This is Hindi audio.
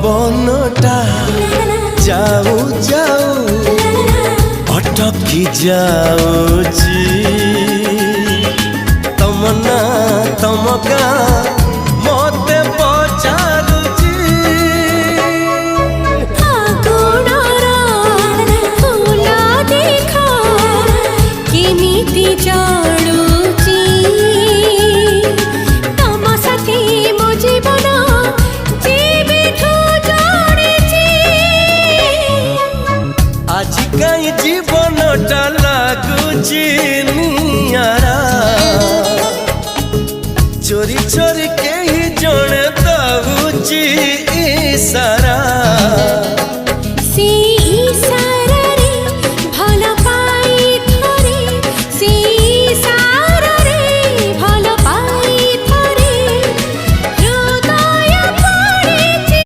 पवनटा जाऊ जाऊ अटकी जाऊची तमना तमका मते पचारुची फूला देखा केमिति जाणुची तम साथी मो जीवन जीविठू जाणिची आज कहीं जीवनटा लागुची नियारा चोरी चोरी के ही जने दउची इशारा सी